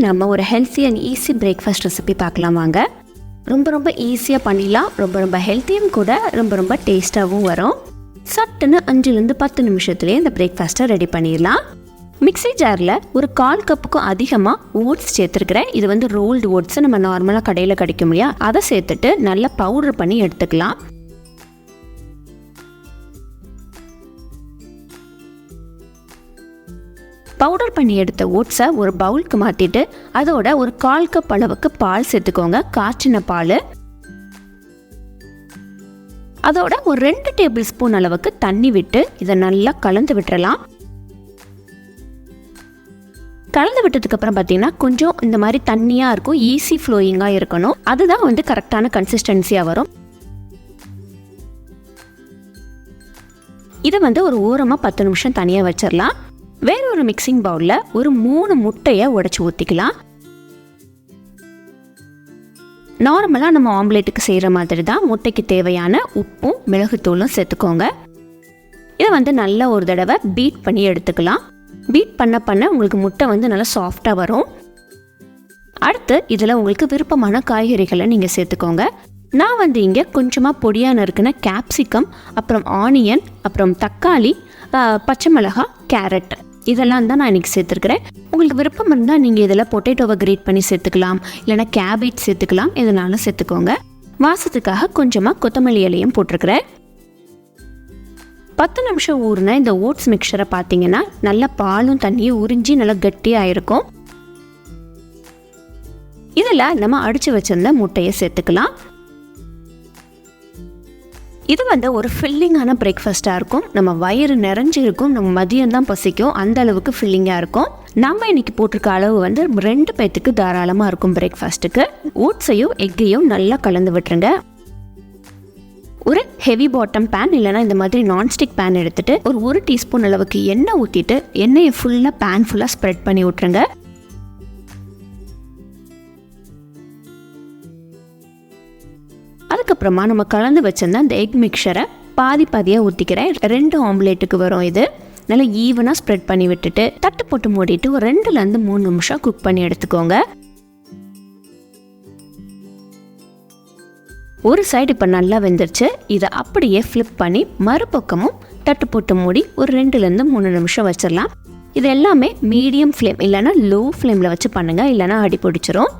இன்றைக்கி நம்ம ஒரு healthy and easy breakfast recipe பார்க்கலாம் வாங்க. ரொம்ப ஈஸியாக பண்ணிடலாம். ரொம்ப ஹெல்த்தியும் கூட, ரொம்ப டேஸ்ட்டாகவும் வரும். சட்டுன்னு 5-10 நிமிஷத்துலேயே இந்த பிரேக்ஃபாஸ்ட்டை ரெடி பண்ணிடலாம். மிக்ஸி ஜாரில் ஒரு 1/4 கப்புக்கும் அதிகமாக ஓட்ஸ் சேர்த்துருக்கிறேன். இது வந்து ரோல்டு ஓட்ஸ், நம்ம நார்மலாக கடையில் கிடைக்கும் இல்லையா, அதை சேர்த்துட்டு நல்லா பவுடர் பண்ணி எடுத்துக்கலாம். பவுடர் பண்ணி எடுத்த ஓட்ஸை ஒரு பவுலுக்கு மாற்றிட்டு அதோட ஒரு 1/4 கப் அளவுக்கு பால் சேர்த்துக்கோங்க, காய்ச்சின பால். அதோட ஒரு 2 டேபிள் ஸ்பூன் அளவுக்கு தண்ணி விட்டு இதை நல்லா கலந்து விட்டுறலாம். கலந்து விட்டதுக்கு அப்புறம் பார்த்தீங்கன்னா கொஞ்சம் இந்த மாதிரி தண்ணியாக இருக்கும், ஈஸி ஃப்ளோயிங்காக இருக்கணும். அதுதான் வந்து கரெக்டான கன்சிஸ்டன்சியாக வரும். இதை வந்து ஒரு ஓரமாக 10 நிமிஷம் தனியாக வச்சிடலாம். வேற ஒரு மிக்சிங் பவுலில் ஒரு 3 முட்டையை உடைச்சி ஊற்றிக்கலாம். நார்மலாக நம்ம ஆம்லேட்டுக்கு செய்கிற மாதிரி தான் முட்டைக்கு தேவையான உப்பும் மிளகுத்தூளும் சேர்த்துக்கோங்க. இதை வந்து நல்லா ஒரு தடவை பீட் பண்ணி எடுத்துக்கலாம். பீட் பண்ண உங்களுக்கு முட்டை வந்து நல்லா சாஃப்டாக வரும். அடுத்து இதில் உங்களுக்கு விருப்பமான காய்கறிகளை நீங்கள் சேர்த்துக்கோங்க. நான் வந்து இங்கே கொஞ்சமாக பொடியாக நறுக்கின கேப்சிகம், அப்புறம் ஆனியன், அப்புறம் தக்காளி, பச்சை மிளகாய், கேரட், இதெல்லாம் தான் நான் இன்றைக்கி சேர்த்துருக்கிறேன். உங்களுக்கு விருப்பம் இருந்தால் நீங்கள் இதில் பொட்டேட்டோவை கிரேட் பண்ணி சேர்த்துக்கலாம், இல்லைனா கேபேஜ் சேர்த்துக்கலாம், எதுனாலும் சேர்த்துக்கோங்க. வாசத்துக்காக கொஞ்சமாக கொத்தமல்லி இலையும் போட்டிருக்கிறேன். 10 நிமிஷம் ஊறின இந்த ஓட்ஸ் மிக்சரை பார்த்தீங்கன்னா நல்லா பாலும் தண்ணியும் உறிஞ்சி நல்லா கட்டியாக இருக்கும். இதில் நம்ம அடித்து வச்சிருந்த முட்டையை சேர்த்துக்கலாம். இது வந்து ஒரு ஃபில்லிங்கான பிரேக்ஃபாஸ்ட்டாக இருக்கும். நம்ம வயிறு நிறைஞ்சி இருக்கும், நம்ம மதியம் தான் பசிக்கும், அந்த அளவுக்கு ஃபில்லிங்காக இருக்கும். நம்ம இன்னைக்கு போட்டிருக்க அளவு வந்து 2 பேத்துக்கு தாராளமாக இருக்கும் பிரேக்ஃபாஸ்ட்டுக்கு. ஓட்ஸையும் எக்கையும் நல்லா கலந்து விட்டுருங்க. ஒரு ஹெவி பாட்டம் பேன் இல்லைனா இந்த மாதிரி நான்ஸ்டிக் பேன் எடுத்துட்டு ஒரு 1 டீஸ்பூன் அளவுக்கு எண்ணெய் ஊற்றிட்டு எண்ணெயை ஃபுல்லாக பேன் ஃபுல்லாக ஸ்ப்ரெட் பண்ணி விட்டுருங்க. அதுக்கப்புறமா நம்ம கலந்து வச்சிருந்த அந்த எக் மிக்சரை பாதியாக ஊற்றிக்கிறேன். 2 ஆம்லேட்டுக்கு வரும். இது நல்லா ஈவனாக ஸ்ப்ரெட் பண்ணி விட்டுட்டு தட்டு போட்டு மூடிட்டு ஒரு 2-3 நிமிஷம் குக் பண்ணி எடுத்துக்கோங்க. ஒரு சைடு இப்போ நல்லா வெந்துருச்சு. இதை அப்படியே ஃப்ளிப் பண்ணி மறுபக்கமும் தட்டு போட்டு மூடி ஒரு 2-3 நிமிஷம் வச்சிடலாம். இது எல்லாமே மீடியம் ஃப்ளேம் இல்லைனா லோ ஃப்ளேமில் வச்சு பண்ணுங்கள், இல்லைனா அடி பிடிச்சிரும்.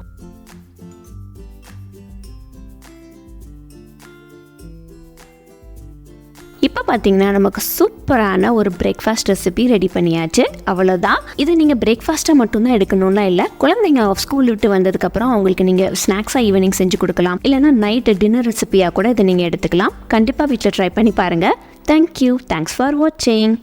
இப்போ பார்த்தீங்கன்னா நமக்கு சூப்பரான ஒரு பிரேக்ஃபாஸ்ட் ரெசிபி ரெடி பண்ணியாச்சு. அவ்வளோதான். இது நீங்கள் பிரேக்ஃபாஸ்ட்டாக மட்டும்தான் எடுக்கணும்னா இல்லை, குழந்தைங்க ஸ்கூல் விட்டு வந்ததுக்கப்புறம் அவங்களுக்கு நீங்கள் ஸ்நாக்ஸாக ஈவினிங் செஞ்சு கொடுக்கலாம், இல்லைனா நைட்டு டின்னர் ரெசிபியாக கூட இதை நீங்கள் எடுத்துக்கலாம். கண்டிப்பாக வீட்டில் ட்ரை பண்ணி பாருங்கள். தேங்க்யூ. தேங்க்ஸ் ஃபார் வாட்சிங்.